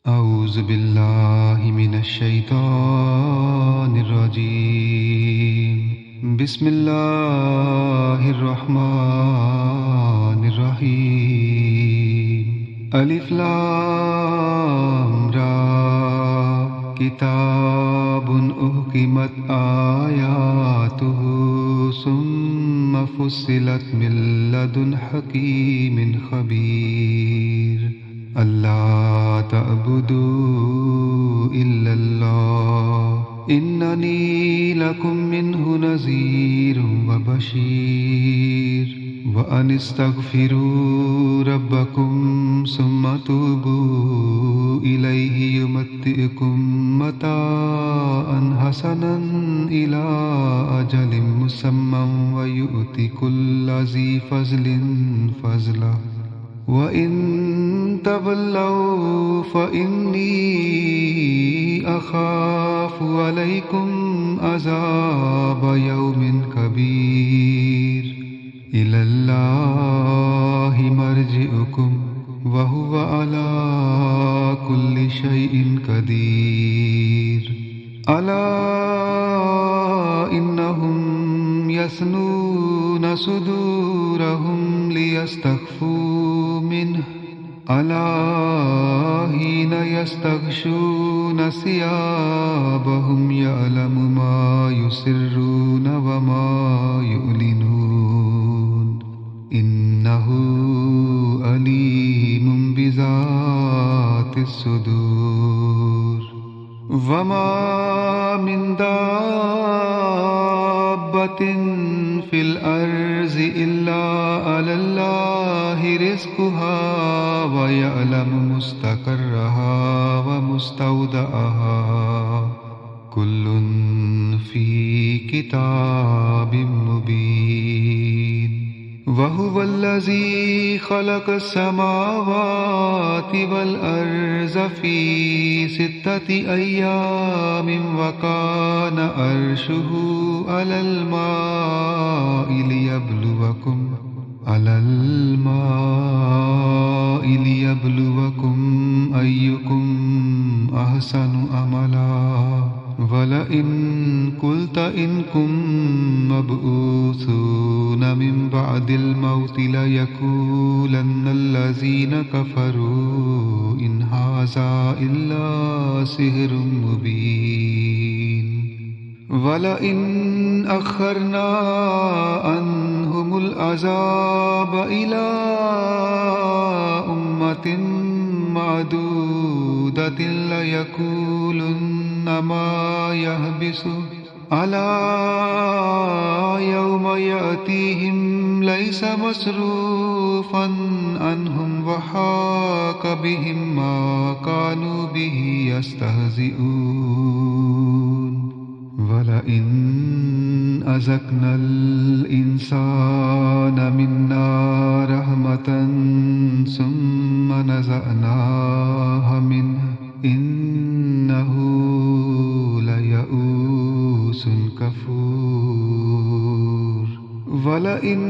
أعوذ بالله من الشيطان الرجيم. بسم الله الرحمن الرحيم. ألف لام را كتاب أحكمت آياته ثم فصلت من لدن حكيم خبير. اللہ تعبدوا الا اللہ اننی لکم منہ نذیر وبشیر وان استغفروا ربکم ثم توبوا الیہ یمتعکم متاعا حسنا الی اجل مسمی ویؤت کل ذی فضل فضلہ وَإِن تَوَلَّوْا فَإِنِّي أَخَافُ عَلَيْكُمْ عَذَابَ يَوْمٍ كَبِيرٍ. إِلَى اللَّهِ مَرْجِعُكُمْ وَهُوَ عَلَى كُلِّ شَيْءٍ قَدِيرٌ. أَلَا إِنَّهُمْ يَثْنُونَ صُدُورَهُمْ لِيَسْتَخْفُوا مِنْهُ أَلَا حِينَ يَسْتَغْشُونَ ثِيَابَهُمْ يَعْلَمُ مَا يُسِرُّونَ وَمَا يُعْلِنُونَ إِنَّهُ عَلِيمٌ بِذَاتِ الصُّدُورِ. وَمَا مِن دَابَّةٍ فِي الْأَرْضِ إِلَّا عَلَى اللَّهِ رِزْقُهَا وَيَعْلَمُ مُسْتَقَرَّهَا وَمُسْتَوْدَعَهَا كُلٌّ فِي كِتَابٍ مُبِينٍ. وَهُوَ الَّذِي خَلَقَ السَّمَاوَاتِ وَالْأَرْضَ فِي سِتَّةِ أَيَّامٍ وَكَانَ عَرْشُهُ عَلَى الْمَاءِ لِيَبْلُوَكُمْ أَيُّكُمْ أَحْسَنُ عَمَلًا. وَلَئِن قُلْتَ إِنَّكُمْ مَبْعُوثُونَ مِنْ بَعْدِ الْمَوْتِ لَيَقُولَنَّ الَّذِينَ كَفَرُوا إِنْ هَذَا إِلَّا سِحْرٌ مُبِينٌ. وَلَئِنْ أَخَّرْنَا عَنْهُمُ الْعَذَابَ إِلَى أُمَّةٍ مَّعْدُودَةٍ لَيَقُولُنَّ مَا يَحْبِسُهُ أَلَا يَوْمَ يَأْتِيهِمْ لَيْسَ مَصْرُوفًا عَنْهُمْ وَحَاقَ بِهِمْ مَا كَانُوا بِهِ يَسْتَهْزِئُونَ. وَلَئِنْ أَذَقْنَا الْإِنسَانَ مِنَّا رَحْمَةً ثُمَّ نَزَعْنَاهَا مِنْهُ إِنَّهُ لَيَئُوسٌ كَفُورٌ. وَلَئِنْ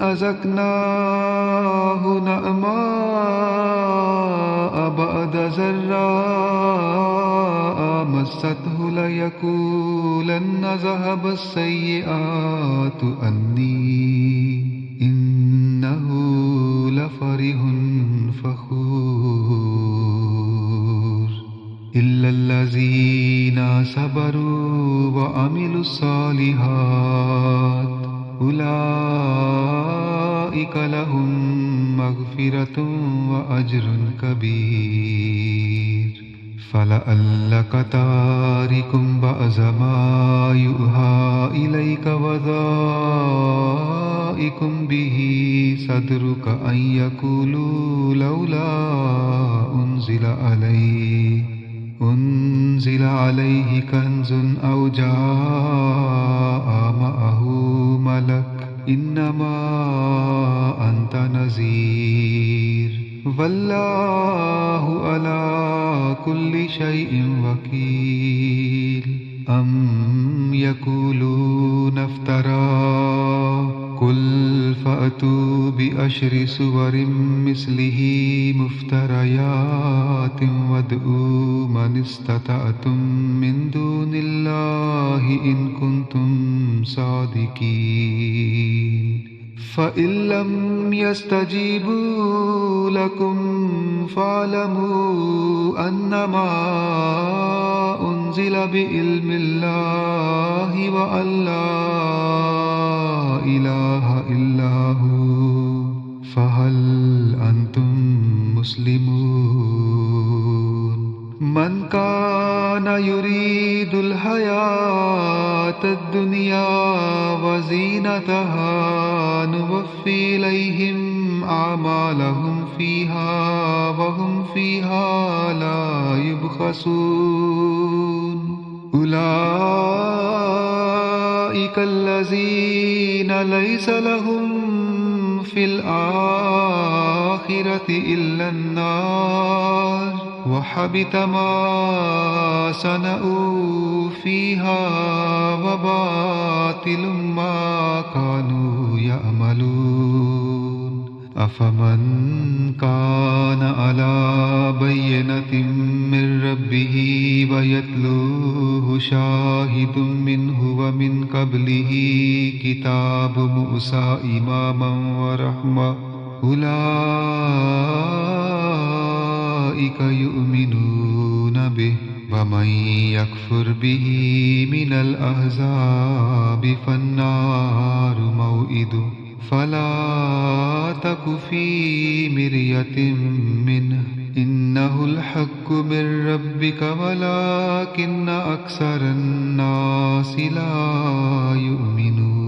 أَذَقْنَاهُ نَعْمَاءَ بَعْدَ ضَرَّاءَ مَسَّتْهُ لَيَقُولَنَّ ذَهَبَ السَّيِّئَاتُ عَنِّي إِنَّهُ لَفَرِحٌ فَخُورٌ. إِلَّا الَّذِينَ صَبَرُوا وَعَمِلُوا الصَّالِحَاتِ أُولَئِكَ لَهُم مَّغْفِرَةٌ وَأَجْرٌ كَبِيرٌ. فَلَعَلَّكَ تَارِكٌ بَعْضَ مَا يُوحَىٰ إِلَيْكَ وَضَائِقٌ بِهِ صَدْرُكَ أَن يَقُولُوا لَوْلَا أُنزِلَ عَلَيْهِ كَنزٌ أَوْ جَاءَ مَعَهُ مَلَكٌ إِنَّمَا أَنتَ نَذِيرٌ. وَاللَّهُ عَلَى كُلِّ شَيْءٍ وَكِيلٌ. أَمْ يَقُولُونَ افْتَرَاهُ قُلْ فَأْتُوا بِأَشْرِ سُوَرٍ مِثْلِهِ مُفْتَرَيَاتٍ وَادْعُوا مَنِ اسْتَطَعْتُم مِّن دُونِ اللَّهِ إِن كُنتُمْ صَادِقِينَ فَإِن لَّمْ يَسْتَجِيبُوا لَكُمْ فَاعْلَمُوا أَنَّمَا أُنزِلَ بِعِلْمِ اللَّهِ وَأَن لَّا إِلَٰهَ إِلَّا هُوَ فَهَلْ أَنتُم مُّسْلِمُونَ مَن كَانَ يُرِيدُ الْحَيَاةَ الدُّنْيَا وَزِينَتَهَا نُوَفِّ إِلَيْهِمْ أَعْمَالَهُمْ فِيهَا وَهُمْ فِيهَا لَا يُبْخَسُونَ أُولَٰئِكَ الَّذِينَ لَيْسَ لَهُمْ فِي الْآخِرَةِ إِلَّا النَّارُ وَحَبِطَ مَا صَنَعُوا فِيهَا وَبَاطِلٌ مَّا كَانُوا يَعْمَلُونَ أَفَمَن كَانَ عَلَىٰ بَيِّنَةٍ مِّن رَّبِّهِ وَيَتْلُوهُ شَاهِدٌ مِّنْهُ وَمِن قَبْلِهِ كِتَابُ مُوسَىٰ إِمَامًا وَرَحْمَةً أُولَٰئِكَ يُؤْمِنُونَ بِهِ وَمَن يَكْفُرْ بِهِ مِنَ الْأَحْزَابِ فَالنَّارُ مَوْعِدُهُ فَلَا تَكُ فِي مِرْيَةٍ مِّنْهُ إِنَّهُ الْحَقُّ مِن رَّبِّكَ وَلَٰكِنَّ أَكْثَرَ النَّاسِ لَا يُؤْمِنُونَ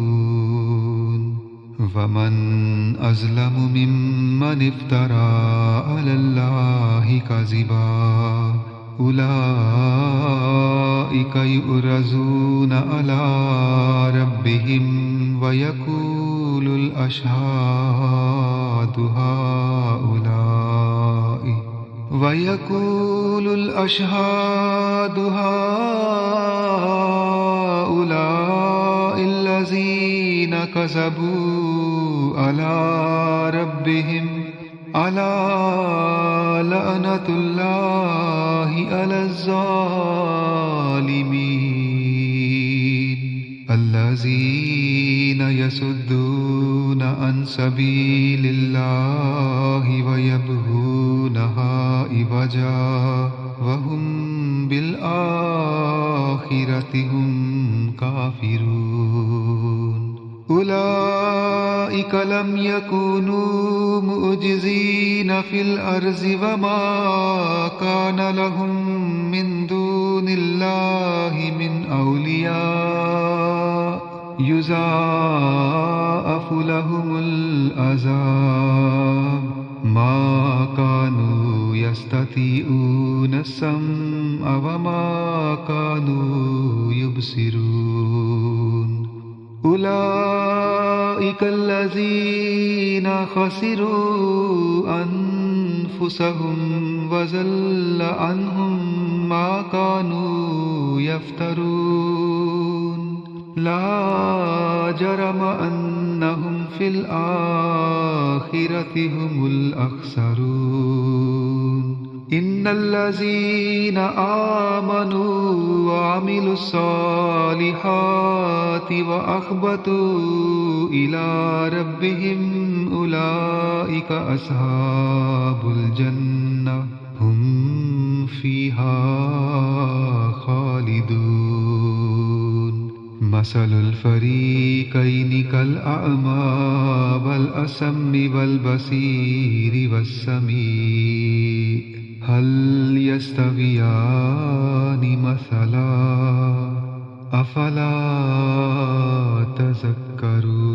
وَمَنْ أَظْلَمُ مِمَّنِ افْتَرَىٰ عَلَى اللَّهِ كَذِبًا أُولَٰئِكَ يُعْرَضُونَ عَلَىٰ رَبِّهِمْ وَيَقُولُ الْأَشْهَادُ هَٰؤُلَاءِ الَّذِينَ كَذَبُوا عَلَىٰ رَبِّهِمْ أَلَا لَعْنَةُ اللَّهِ عَلَى الظَّالِمِينَ الَّذِينَ يَصُدُّونَ عَن سَبِيلِ اللَّهِ وَيَبْغُونَهَا عِوَجًا وَهُم بِالْآخِرَةِ هُمْ كَافِرُونَ أُولَئِكَ لَمْ يَكُونُوا مُعْجِزِينَ فِي الْأَرْضِ وَمَا كَانَ لَهُم مِّن دُونِ اللَّهِ مِنْ أَوْلِيَاءَ يُضَاعَفُ لَهُمُ الْعَذَابُ مَا كَانُوا يَسْتَطِيعُونَ السَّمْعَ وَمَا كَانُوا يُبْصِرُونَ أُولَئِكَ الَّذِينَ خَسِرُوا أَنفُسَهُمْ وَضَلَّ عَنْهُم مَّا كَانُوا يَفْتَرُونَ لَا جَرَمَ أَنَّهُمْ فِي الْآخِرَةِ هُمُ الْأَخْسَرُونَ إِنَّ الَّذِينَ آمَنُوا وَعَمِلُوا الصَّالِحَاتِ وَأَخْبَتُوا إِلَىٰ رَبِّهِمْ أُولَٰئِكَ أَصْحَابُ الْجَنَّةِ هُمْ فِيهَا خَالِدُونَ مَثَلُ الْفَرِيقَيْنِ كَالْأَعْمَىٰ وَالْأَصَمِّ وَالْبَصِيرِ وَالسَّمِيعِ هَلْ يَسْتَوِيَانِ مَثَلًا أَفَلَا تَذَكَّرُونَ